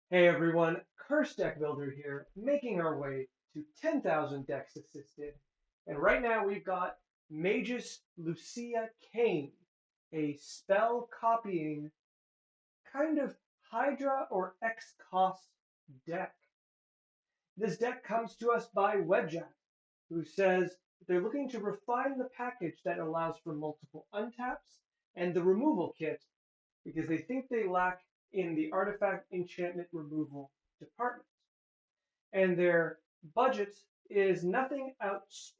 Hey everyone, Curse Deck Builder here, making our way to 10,000 decks assisted. And right now we've got Magus Lucea Kane, a spell copying kind of Hydra or X cost deck. This deck comes to us by Webjack, who says they're looking to refine the package that allows for multiple untaps and the removal kit because they think they lack in the artifact enchantment removal department. And their budget is nothing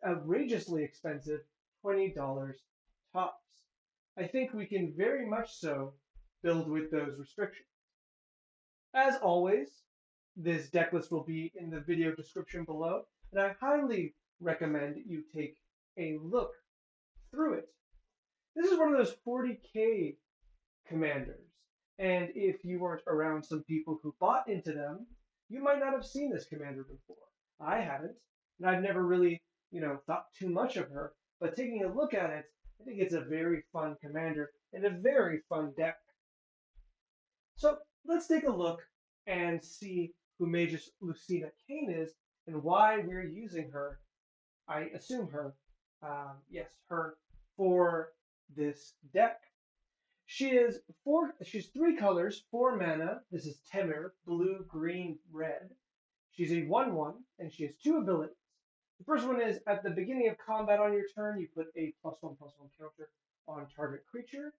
outrageously expensive, $20 tops. I think we can very much so build with those restrictions. As always, this deck list will be in the video description below, and I highly recommend you take a look through it. This is one of those 40K commanders. And if you weren't around some people who bought into them, you might not have seen this commander before. I haven't, and I've never really, thought too much of her. But taking a look at it, I think it's a very fun commander and a very fun deck. So let's take a look and see who Magus Lucea Kane is and why we're using her. I assume her, yes, her for this deck. She's three colors, 4 mana. This is Temur, blue, green, red. She's a 1/1, and she has two abilities. The first one is at the beginning of combat on your turn, you put a +1/+1 counter on target creature.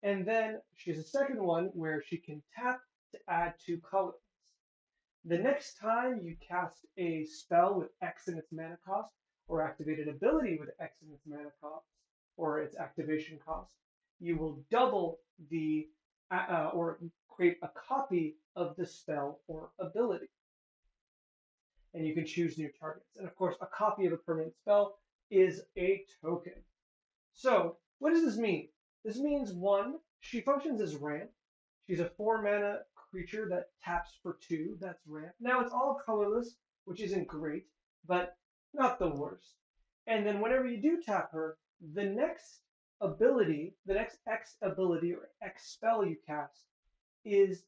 And then she has a second one where she can tap to add 2 colors. The next time you cast a spell with X in its mana cost, or activate an ability with X in its mana cost, or its activation cost, you will double the or create a copy of the spell or ability. And you can choose new targets. And of course, a copy of a permanent spell is a token. So, what does this mean? This means one, she functions as ramp. She's a 4 mana creature that taps for 2. That's ramp. Now it's all colorless, which isn't great, but not the worst. And then whenever you do tap her, the next ability, the next X ability or X spell you cast is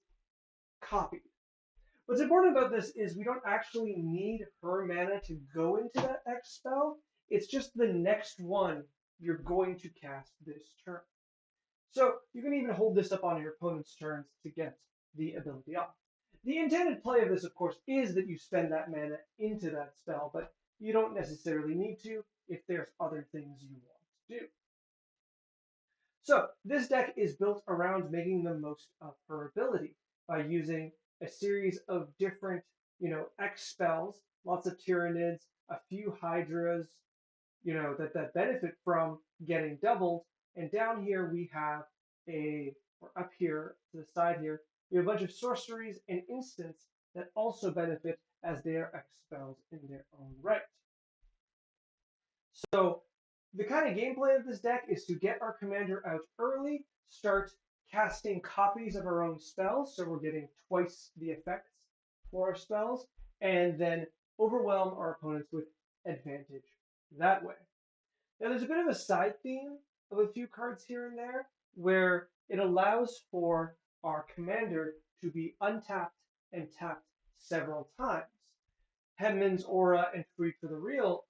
copied. What's important about this is we don't actually need her mana to go into that X spell. It's just the next one you're going to cast this turn. So you can even hold this up on your opponent's turns to get the ability off. The intended play of this, of course, is that you spend that mana into that spell, but you don't necessarily need to if there's other things you want to do. So this deck is built around making the most of her ability by using a series of different, X spells, lots of Tyranids, a few Hydras, that benefit from getting doubled. And down here we have or up here to the side here, we have a bunch of sorceries and instants that also benefit as they are X spells in their own right. So the kind of gameplay of this deck is to get our commander out early, start casting copies of our own spells, so we're getting twice the effects for our spells, and then overwhelm our opponents with advantage that way. Now there's a bit of a side theme of a few cards here and there where it allows for our commander to be untapped and tapped several times. Hedman's Aura and Freed from the Real,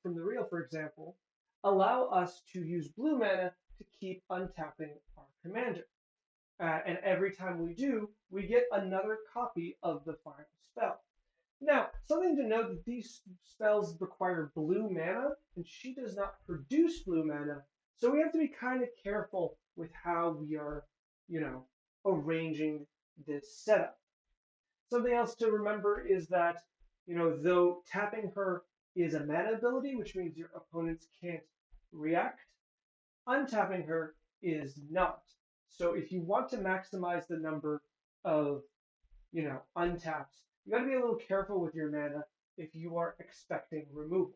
for example, allow us to use blue mana to keep untapping our commander. And every time we do, we get another copy of the final spell. Now, something to note that these spells require blue mana, and she does not produce blue mana, so we have to be kind of careful with how we are, arranging this setup. Something else to remember is that, though tapping her is a mana ability, which means your opponents can't react, untapping her is not. So if you want to maximize the number of, untaps, you got to be a little careful with your mana if you are expecting removal.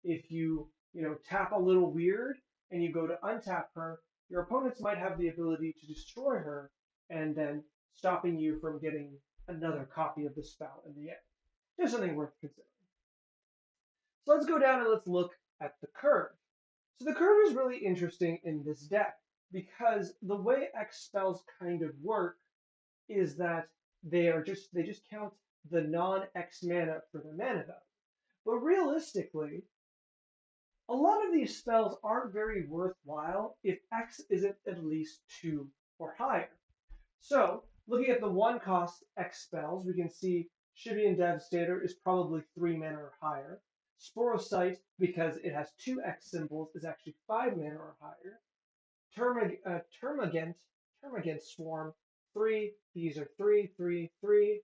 If you, tap a little weird and you go to untap her, your opponents might have the ability to destroy her and then stopping you from getting another copy of the spell in the end. Just something worth considering. So let's go down and let's look at the curve. So the curve is really interesting in this deck because the way X spells kind of work is that They just count the non-X mana for the mana value. But realistically, a lot of these spells aren't very worthwhile if X isn't at least 2 or higher. So, looking at the one cost X spells, we can see Shibian Devastator is probably 3 mana or higher. Sporosite, because it has 2 X symbols, is actually 5 mana or higher. Termagant Swarm, 3. These are 3, 3, 3.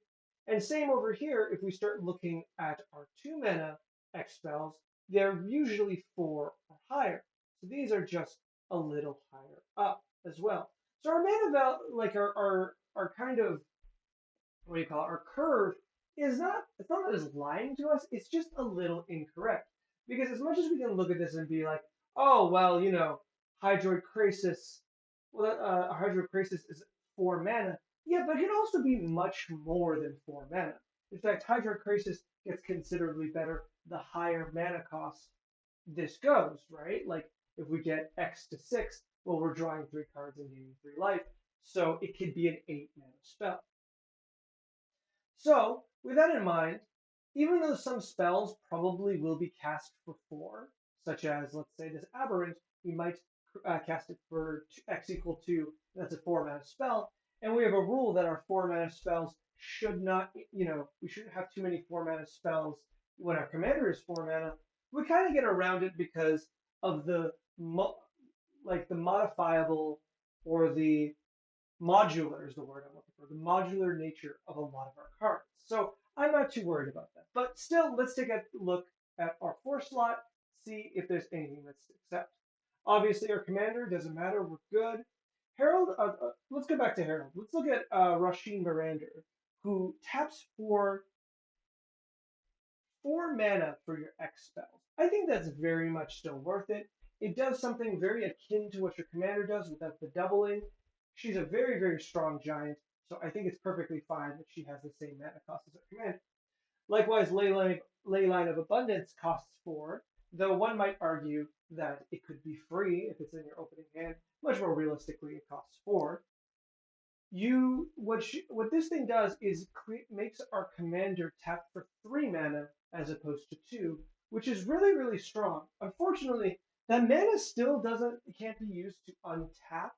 And same over here, if we start looking at our 2 mana X spells, they're usually 4 or higher. So these are just a little higher up as well. So our mana like our kind of what do you call it? Our curve is not it's not that it's lying to us. It's just a little incorrect because as much as we can look at this and be like, oh well, you know, Hydroid Krasis, Hydroid Krasis is 4 mana. Yeah, but it can also be much more than 4 mana. In fact, Hydroid Krasis gets considerably better the higher mana cost this goes, right? Like if we get X to 6, well, we're drawing 3 cards and gaining 3 life, so it could be an 8 mana spell. So, with that in mind, even though some spells probably will be cast for 4, such as, let's say, this Aberrant, we might cast it for X equal 2, that's a 4 mana spell, and we have a rule that our 4 mana spells should not, we shouldn't have too many 4 mana spells when our commander is 4 mana. We kind of get around it because of the modifiable or the modular is the word I'm looking for, the modular nature of a lot of our cards. So I'm not too worried about that. But still, let's take a look at our 4 slot, see if there's anything that sticks out. Obviously, our commander doesn't matter. We're good. Herald, let's go back to Herald. Let's look at Rasheen Mirander, who taps for 4 mana for your X spells. I think that's very much still worth it. It does something very akin to what your commander does without the doubling. She's a very, very strong giant, so I think it's perfectly fine that she has the same mana cost as her commander. Likewise, Leyline of Abundance costs 4, though one might argue that it could be free if it's in your opening hand. Much more realistically, it costs 4. What this thing does is makes our commander tap for 3 mana as opposed to 2, which is really, really strong. Unfortunately, that mana still can't be used to untap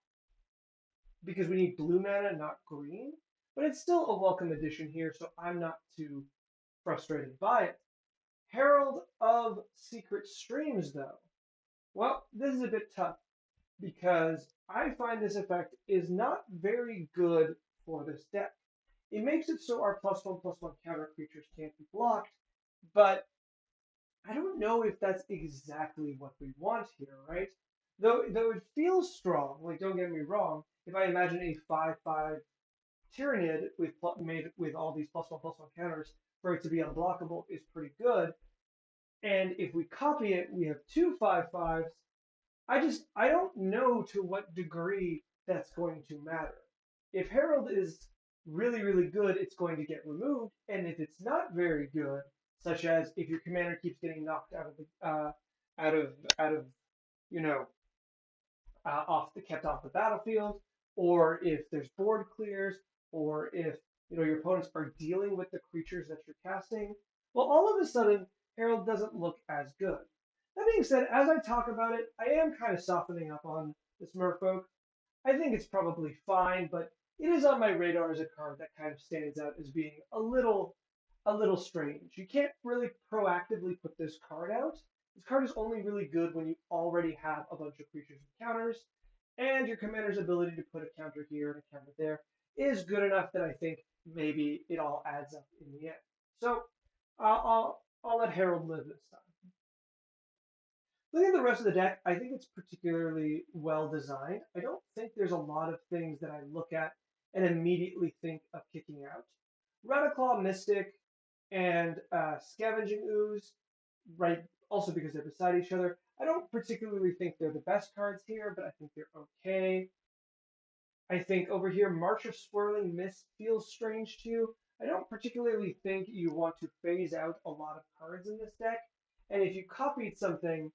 because we need blue mana, not green. But it's still a welcome addition here, so I'm not too frustrated by it. Herald of Secret Streams, though. Well, this is a bit tough because I find this effect is not very good for this deck. It makes it so our +1/+1 counter creatures can't be blocked, but I don't know if that's exactly what we want here, right? Though it feels strong, like don't get me wrong, if I imagine a 5/5 Tyrannid made with all these +1/+1 counters for it to be unblockable is pretty good. And if we copy it, we have 2 5/5s. I don't know to what degree that's going to matter. If Herald is really, really good, it's going to get removed, and if it's not very good, such as if your commander keeps getting knocked out of the out of you know kept off the battlefield, or if there's board clears, or if your opponents are dealing with the creatures that you're casting, well, all of a sudden Herald doesn't look as good. That being said, as I talk about it, I am kind of softening up on this Merfolk. I think it's probably fine, but it is on my radar as a card that kind of stands out as being a little strange. You can't really proactively put this card out. This card is only really good when you already have a bunch of creatures and counters, and your commander's ability to put a counter here and a counter there is good enough that I think maybe it all adds up in the end. So I'll let Herald live this time. Looking at the rest of the deck, I think it's particularly well designed. I don't think there's a lot of things that I look at and immediately think of kicking out. Radiclaw Mystic and Scavenging Ooze, right, also because they're beside each other. I don't particularly think they're the best cards here, but I think they're okay. I think over here, March of Swirling Mist feels strange too. I don't particularly think you want to phase out a lot of cards in this deck. And if you copied something,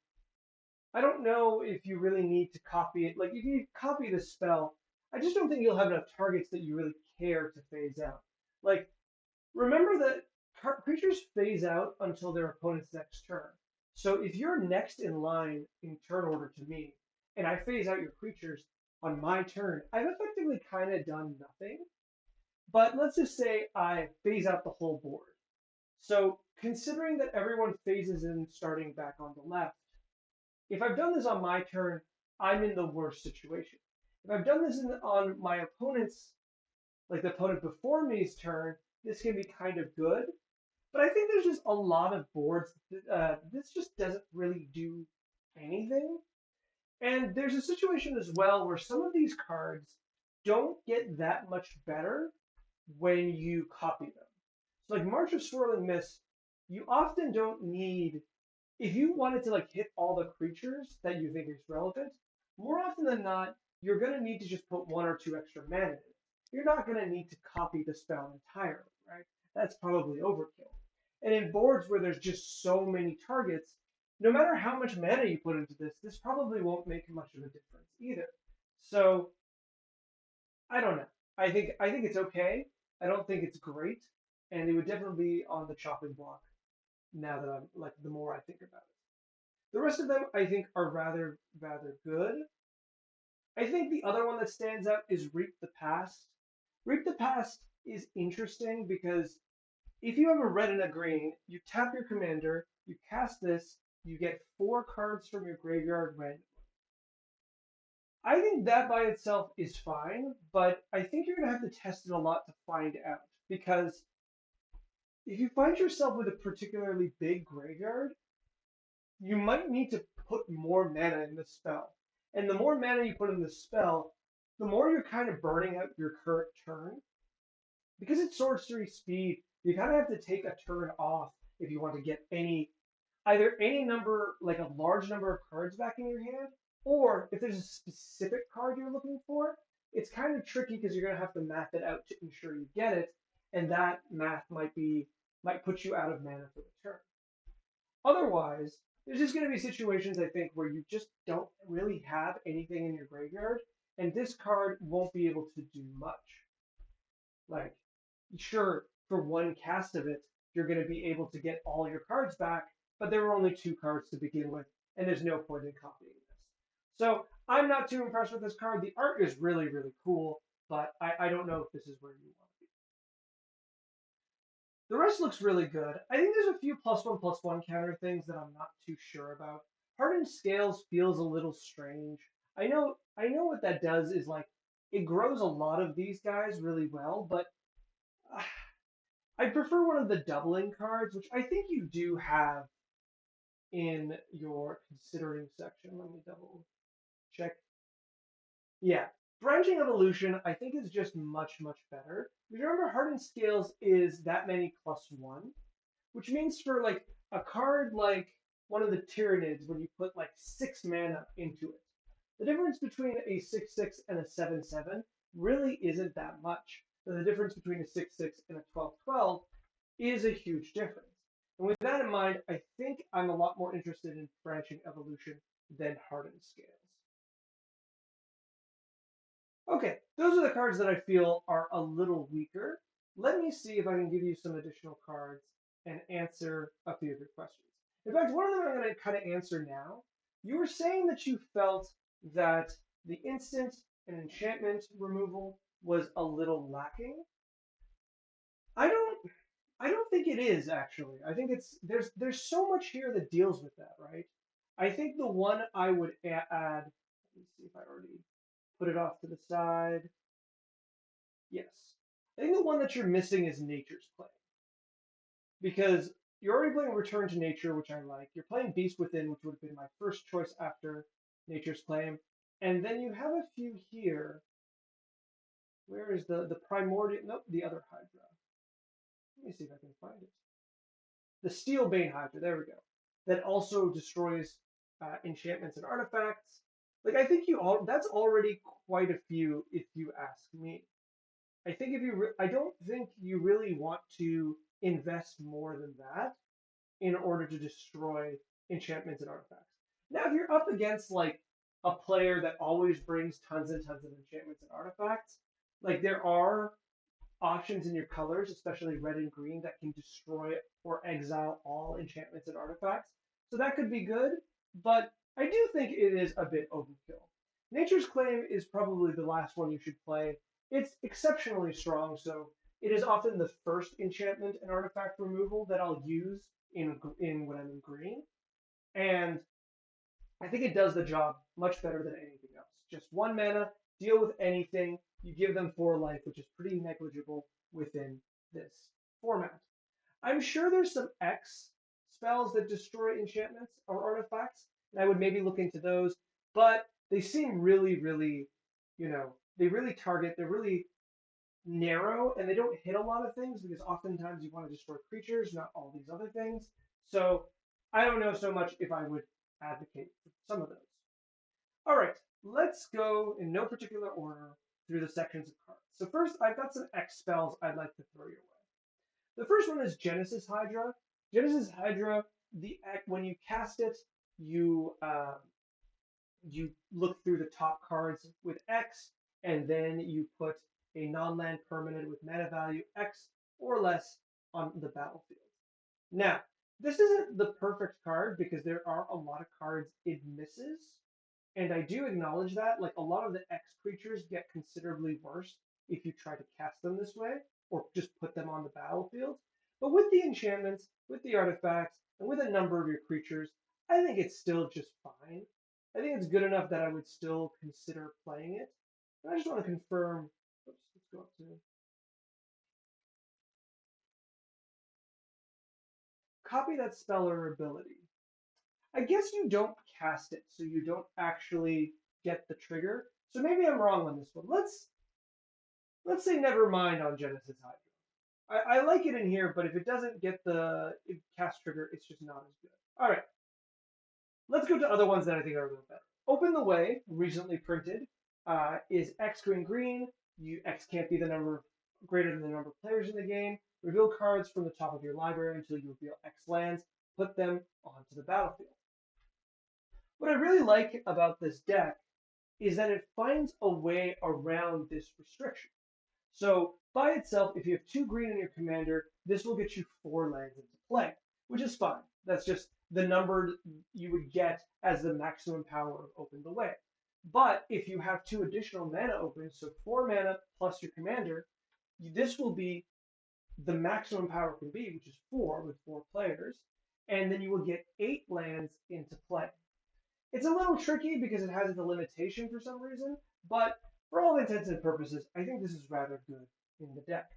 I don't know if you really need to copy it. Like, if you copy the spell, I just don't think you'll have enough targets that you really care to phase out. Like, remember that creatures phase out until their opponent's next turn. So if you're next in line in turn order to me, and I phase out your creatures on my turn, I've effectively kind of done nothing. But let's just say I phase out the whole board. So considering that everyone phases in starting back on the left, if I've done this on my turn, I'm in the worst situation. If I've done this on my opponent's, like the opponent before me's turn, this can be kind of good. But I think there's just a lot of boards. This just doesn't really do anything. And there's a situation as well where some of these cards don't get that much better when you copy them. So like March of Swirling Mist, you often don't need, if you wanted to like hit all the creatures that you think is relevant, more often than not, you're going to need to just put 1 or 2 extra mana in it. You're not going to need to copy the spell entirely, right? That's probably overkill. And in boards where there's just so many targets, no matter how much mana you put into this probably won't make much of a difference either. So I don't know. I think it's okay. I don't think it's great, and it would definitely be on the chopping block now that I'm like the more I think about it. The rest of them I think are rather good. I think the other one that stands out is Reap the Past. Reap the Past is interesting because if you have a red and a green, you tap your commander, you cast this, you get 4 cards from your graveyard randomly. I think that by itself is fine, but I think you're going to have to test it a lot to find out. Because if you find yourself with a particularly big graveyard, you might need to put more mana in the spell. And the more mana you put in the spell, the more you're kind of burning out your current turn. Because it's sorcery speed, you kind of have to take a turn off if you want to get either any number, like a large number of cards back in your hand, or if there's a specific card you're looking for, it's kind of tricky because you're going to have to math it out to ensure you get it, and that math might put you out of mana for the turn. Otherwise, there's just going to be situations, I think, where you just don't really have anything in your graveyard, and this card won't be able to do much. Like, sure, for one cast of it, you're going to be able to get all your cards back, but there were only 2 cards to begin with, and there's no point in copying this. So I'm not too impressed with this card. The art is really cool, but I don't know if this is where you want to be. The rest looks really good. I think there's a few +1/+1 counter things that I'm not too sure about. Hardened Scales feels a little strange. I know what that does is like it grows a lot of these guys really well, but I prefer one of the doubling cards, which I think you do have in your considering section. Let me double check. Yeah, Branching Evolution I think is just much better. Remember, Hardened Scales is that many +1, which means for like a card like one of the Tyranids, when you put like 6 mana into it, the difference between a 6/6 and a 7/7 really isn't that much. The difference between a 6/6 and a 12/12 is a huge difference. And with that in mind, I think I'm a lot more interested in Branching Evolution than Hardened Scales. Okay, those are the cards that I feel are a little weaker. Let me see if I can give you some additional cards and answer a few of your questions. In fact, one of them I'm going to kind of answer now. You were saying that you felt that the instant and enchantment removal was a little lacking. I don't I don't think it is actually. I think there's so much here that deals with that, right? I think the one I would add. Let me see if I already put it off to the side. Yes, I think the one that you're missing is Nature's Claim because you're already playing Return to Nature, which I like. You're playing Beast Within, which would have been my first choice after Nature's Claim, and then you have a few here. Where is the primordial? Nope, the other Hydra. Let me see if I can find it. The Steel Bane Hydra. There we go. That also destroys enchantments and artifacts. Like I think that's already quite a few, if you ask me. I think I don't think you really want to invest more than that in order to destroy enchantments and artifacts. Now, if you're up against like a player that always brings tons and tons of enchantments and artifacts, like there are options in your colors, especially red and green, that can destroy or exile all enchantments and artifacts. So that could be good, but I do think it is a bit overkill. Nature's Claim is probably the last one you should play. It's exceptionally strong, so it is often the first enchantment and artifact removal that I'll use in when I'm in green, and I think it does the job much better than anything else. Just one mana, deal with anything. You give them 4 life, which is pretty negligible within this format. I'm sure there's some X spells that destroy enchantments or artifacts, and I would maybe look into those, but they seem really, really, they really target, they're really narrow, and they don't hit a lot of things because oftentimes you want to destroy creatures, not all these other things. So I don't know so much if I would advocate for some of those. All right, let's go in no particular order through the sections of cards. So first, I've got some X spells I'd like to throw your way. The first one is Genesis Hydra. Genesis Hydra, when you cast it, you look through the top cards with X, and then you put a non-land permanent with mana value X or less on the battlefield. Now, this isn't the perfect card because there are a lot of cards it misses, and I do acknowledge that. Like, a lot of the X creatures get considerably worse if you try to cast them this way or just put them on the battlefield. But with the enchantments, with the artifacts, and with a number of your creatures, I think it's still just fine. I think it's good enough that I would still consider playing it. And I just want to confirm. Oops, let's go up to copy that spell or ability. I guess you don't cast it, so you don't actually get the trigger. So maybe I'm wrong on this one. Let's say never mind on Genesis Hydra. I like it in here, but if it doesn't get the cast trigger, it's just not as good. All right, let's go to other ones that I think are a little better. Open the Way, recently printed, is X green green. X can't be the number greater than the number of players in the game. Reveal cards from the top of your library until you reveal X lands. Put them onto the battlefield. What I really like about this deck is that it finds a way around this restriction. So by itself, if you have 2 green in your commander, this will get you 4 lands into play, which is fine. That's just the number you would get as the maximum power of Open the Way. But if you have 2 additional mana open, so 4 mana plus your commander, this will be the maximum power can be, which is 4 with 4 players, and then you will get 8 lands into play. It's a little tricky because it has the limitation for some reason, but for all intents and purposes, I think this is rather good in the deck.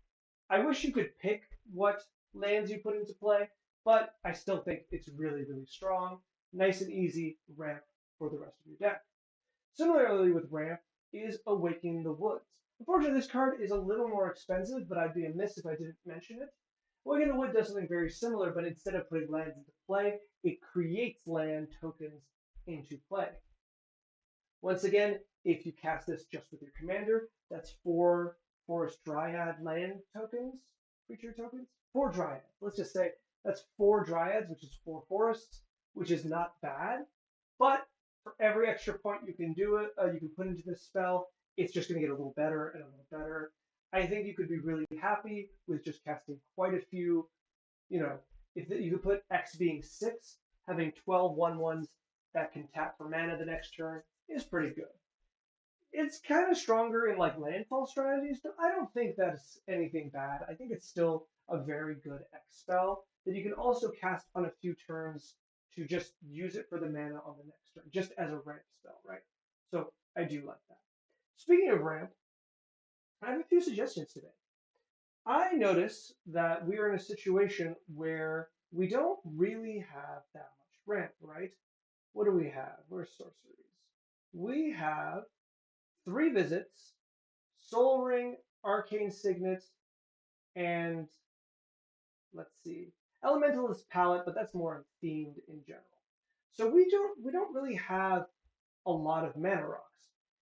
I wish you could pick what lands you put into play, but I still think it's really, really strong. Nice and easy ramp for the rest of your deck. Similarly with ramp is Awakening the Woods. Unfortunately, this card is a little more expensive, but I'd be amiss if I didn't mention it. Awakening the Wood does something very similar, but instead of putting lands into play, it creates land tokens into play. Once again, if you cast this just with your commander, that's 4 Forest Dryad land tokens, creature tokens, 4 Dryads. Let's just say that's 4 Dryads, which is 4 forests, which is not bad. But for every extra point you can you can put into this spell, it's just going to get a little better and a little better. I think you could be really happy with just casting quite a few. If you could put X being 6, having 12 1/1s that can tap for mana the next turn is pretty good. It's kind of stronger in like landfall strategies, but I don't think that's anything bad. I think it's still a very good X spell that you can also cast on a few turns to just use it for the mana on the next turn, just as a ramp spell, right? So I do like that. Speaking of ramp, I have a few suggestions today. I notice that we are in a situation where we don't really have that much ramp, right? What do we have? Where's sorceries? We have 3 visits, Soul Ring, Arcane Signet, and let's see, Elementalist Palette, but that's more themed in general. So we don't really have a lot of mana rocks.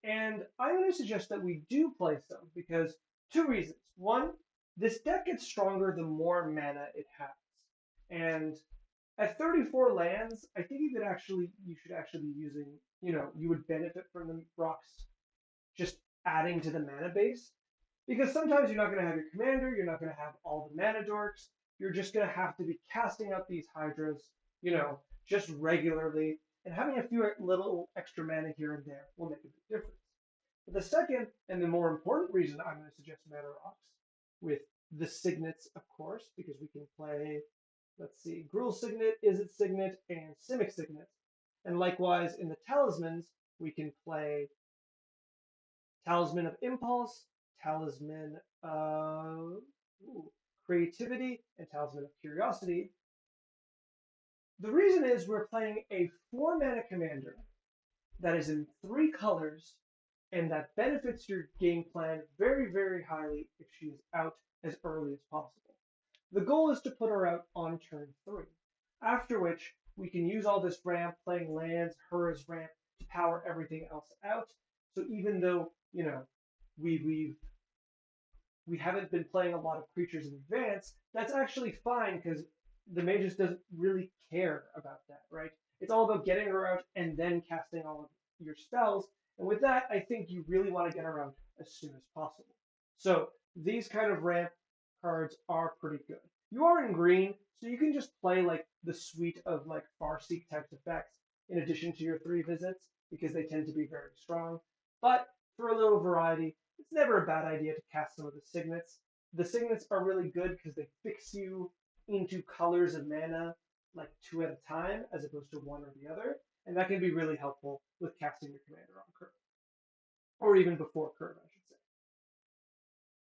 And I'm going to suggest that we do play some because 2 reasons. One, this deck gets stronger the more mana it has. And at 34 lands, I think you should actually be using, you would benefit from the rocks just adding to the mana base. Because sometimes you're not going to have your commander, you're not going to have all the mana dorks, you're just going to have to be casting out these hydras, just regularly, and having a few little extra mana here and there will make a big difference. But the second and the more important reason I'm going to suggest Mana Rocks, with the signets, of course, because we can play, let's see, Gruul Signet, Izzet Signet, and Simic Signet. And likewise, in the talismans, we can play Talisman of Impulse, Talisman of Creativity, and Talisman of Curiosity. The reason is we're playing a 4-mana commander that is in 3 colors and that benefits your game plan very, very highly if she is out as early as possible. The goal is to put her out on turn 3, after which we can use all this ramp, playing lands, her as ramp, to power everything else out. So even though, we haven't been playing a lot of creatures in advance, that's actually fine because the Magus doesn't really care about that, right? It's all about getting her out and then casting all of your spells. And with that, I think you really want to get her out as soon as possible. So these kind of ramp cards are pretty good. You are in green, so you can just play like the suite of like Farseek types effects in addition to your 3 visits because they tend to be very strong. But for a little variety, it's never a bad idea to cast some of the signets. The signets are really good because they fix you into colors of mana like 2 at a time as opposed to 1 or the other, and that can be really helpful with casting your commander on curve, or even before curve, I should say.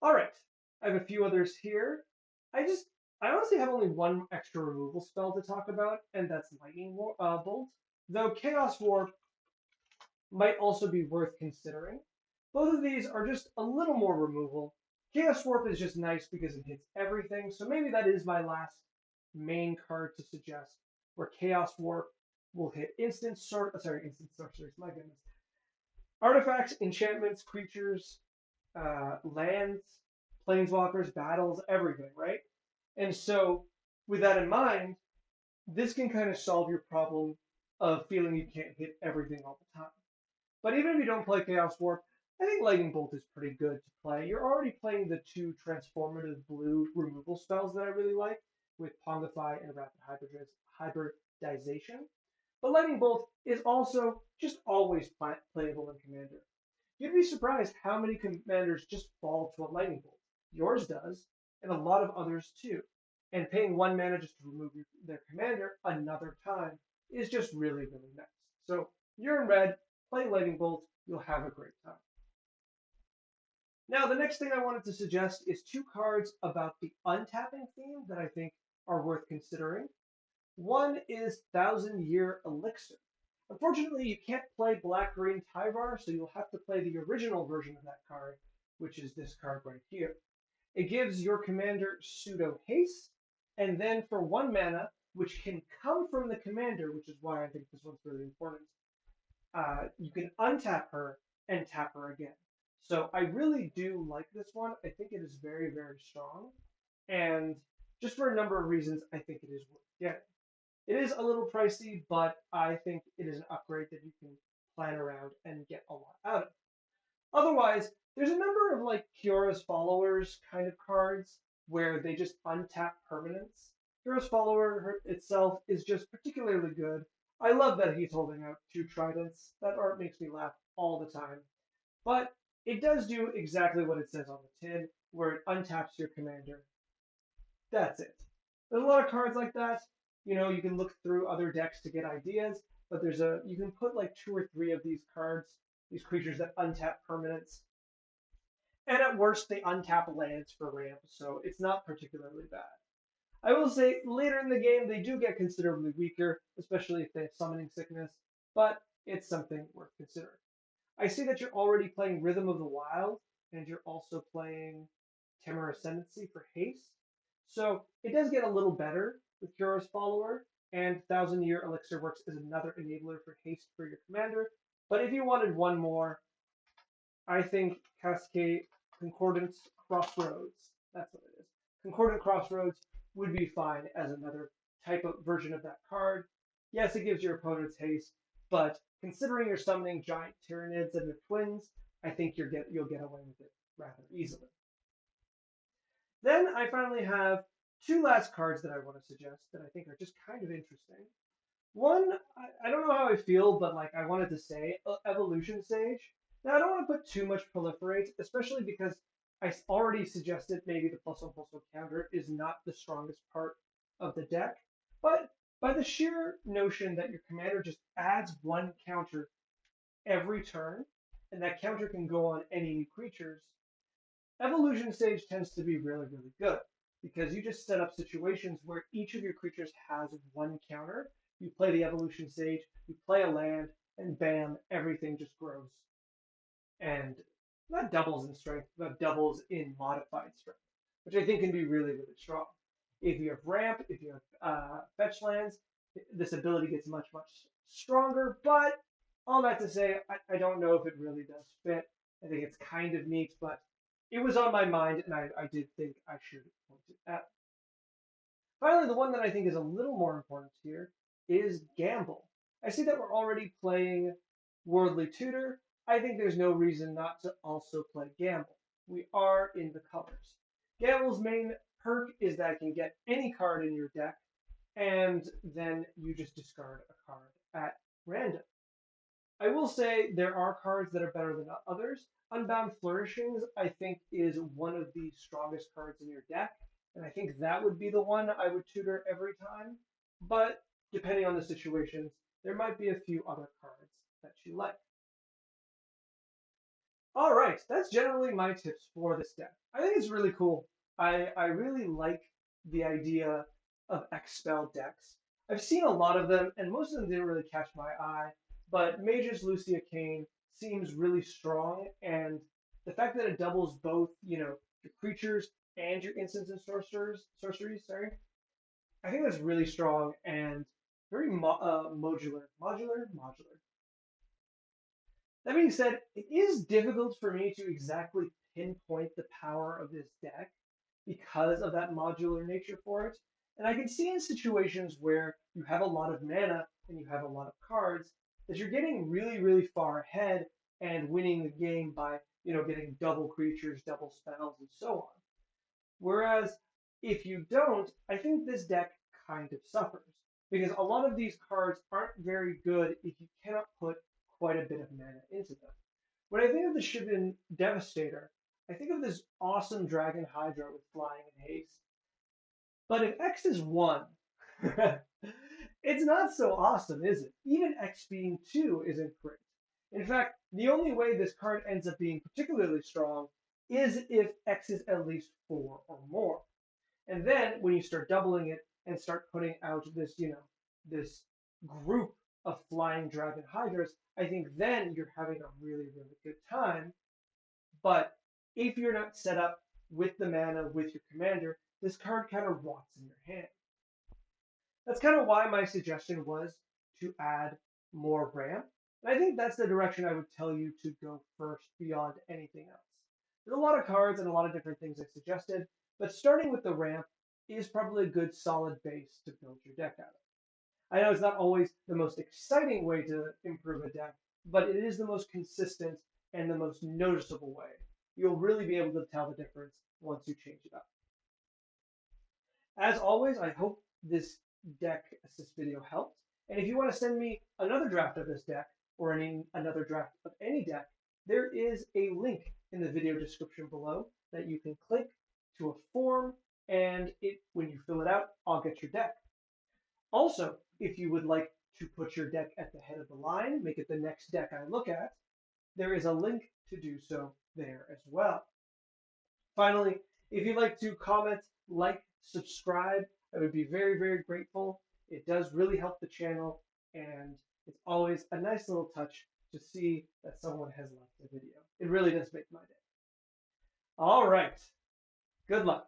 All right, I have a few others here. I honestly have only one extra removal spell to talk about, and that's Lightning Bolt. Though Chaos Warp might also be worth considering. Both of these are just a little more removal. Chaos Warp is just nice because it hits everything, so maybe that is my last main card to suggest, where Chaos Warp will hit instant sorceries, my goodness. Artifacts, enchantments, creatures, lands, planeswalkers, battles, everything, right? And so, with that in mind, this can kind of solve your problem of feeling you can't hit everything all the time. But even if you don't play Chaos Warp, I think Lightning Bolt is pretty good to play. You're already playing the 2 transformative blue removal spells that I really like, with Pongify and Rapid Hybridization. But Lightning Bolt is also just always playable in Commander. You'd be surprised how many commanders just fall to a Lightning Bolt. Yours does, and a lot of others too. And paying 1 mana just to remove their commander another time is just really, really nice. So you're in red, play Lightning Bolt, you'll have a great time. Now, the next thing I wanted to suggest is 2 cards about the untapping theme that I think are worth considering. One is 1,000-Year Elixir. Unfortunately, you can't play Black-Green Tyvar, so you'll have to play the original version of that card, which is this card right here. It gives your commander pseudo haste, and then for 1 mana, which can come from the commander, which is why I think this one's really important, you can untap her and tap her again. So I really do like this one. I think it is very, very strong. And just for a number of reasons, I think it is worth getting. It is a little pricey, but I think it is an upgrade that you can plan around and get a lot out of. Otherwise, there's a number of like Kiora's Followers kind of cards where they just untap permanents. Kiora's Follower itself is just particularly good. I love that he's holding out 2 tridents. That art makes me laugh all the time. But it does do exactly what it says on the tin, where it untaps your commander. That's it. There's a lot of cards like that. You can look through other decks to get ideas, but you can put like 2 or 3 of these cards, these creatures that untap permanents. And at worst, they untap lands for ramp, so it's not particularly bad. I will say later in the game they do get considerably weaker, especially if they have summoning sickness, but it's something worth considering. I see that you're already playing Rhythm of the Wild, and you're also playing Temur Ascendancy for haste. So it does get a little better with Kiora's Follower, and 1,000-Year Elixir works as another enabler for haste for your commander. But if you wanted one more, I think Cascade Concordance Crossroads, that's what it is. Concordant Crossroads would be fine as another type of version of that card. Yes, it gives your opponents haste, but considering you're summoning giant Tyranids and their twins, I think you'll get away with it rather easily. Then I finally have two last cards that I want to suggest that I think are just kind of interesting. One, I don't know how I feel, but like I wanted to say Evolution Sage. Now I don't want to put too much proliferate, especially because I already suggested maybe the +1/+1 counter is not the strongest part of the deck, but by the sheer notion that your commander just adds one counter every turn, and that counter can go on any new creatures, Evolution Stage tends to be really, really good because you just set up situations where each of your creatures has one counter. You play the Evolution Sage, you play a land, and bam, everything just grows. And not doubles in strength, but doubles in modified strength, which I think can be really, really strong. If you have ramp, if you have fetch lands, this ability gets much, much stronger. But all that to say, I don't know if it really does fit. I think it's kind of neat, but it was on my mind, and I did think I should point it out. Finally, the one that I think is a little more important here is Gamble. I see that we're already playing Worldly Tutor. I think there's no reason not to also play Gamble. We are in the colors. Gamble's main perk is that it can get any card in your deck, and then you just discard a card at random. I will say there are cards that are better than others. Unbound Flourishings, I think, is one of the strongest cards in your deck, and I think that would be the one I would tutor every time. But depending on the situations, there might be a few other cards that you like. All right, that's generally my tips for this deck. I think it's really cool. I really like the idea of X-Spell decks. I've seen a lot of them, and most of them didn't really catch my eye, but Magus Lucea Kane seems really strong, and the fact that it doubles both, your creatures and your instants and sorceries, sorry, I think that's really strong and very modular. That being said, it is difficult for me to exactly pinpoint the power of this deck because of that modular nature for it. And I can see in situations where you have a lot of mana and you have a lot of cards that you're getting really, really far ahead and winning the game by, getting double creatures, double spells, and so on. Whereas if you don't, I think this deck kind of suffers because a lot of these cards aren't very good if you cannot put quite a bit of mana into them. When I think of the Shivan Devastator, I think of this awesome Dragon Hydra with flying and haste. But if X is 1, it's not so awesome, is it? Even X being 2 isn't great. In fact, the only way this card ends up being particularly strong is if X is at least 4 or more. And then when you start doubling it and start putting out this group of flying dragon hydras, I think then you're having a really, really good time. But if you're not set up with the mana with your commander, this card kind of rots in your hand. That's kind of why my suggestion was to add more ramp. And I think that's the direction I would tell you to go first beyond anything else. There's a lot of cards and a lot of different things I suggested, but starting with the ramp is probably a good solid base to build your deck out of. I know it's not always the most exciting way to improve a deck, but it is the most consistent and the most noticeable way. You'll really be able to tell the difference once you change it up. As always, I hope this deck assist video helped. And if you want to send me another draft of this deck or another draft of any deck, there is a link in the video description below that you can click to a form, and when you fill it out, I'll get your deck. Also, if you would like to put your deck at the head of the line, make it the next deck I look at, there is a link to do so there as well. Finally, if you'd like to comment, like, subscribe, I would be very, very grateful. It does really help the channel, and it's always a nice little touch to see that someone has liked the video. It really does make my day. All right. Good luck.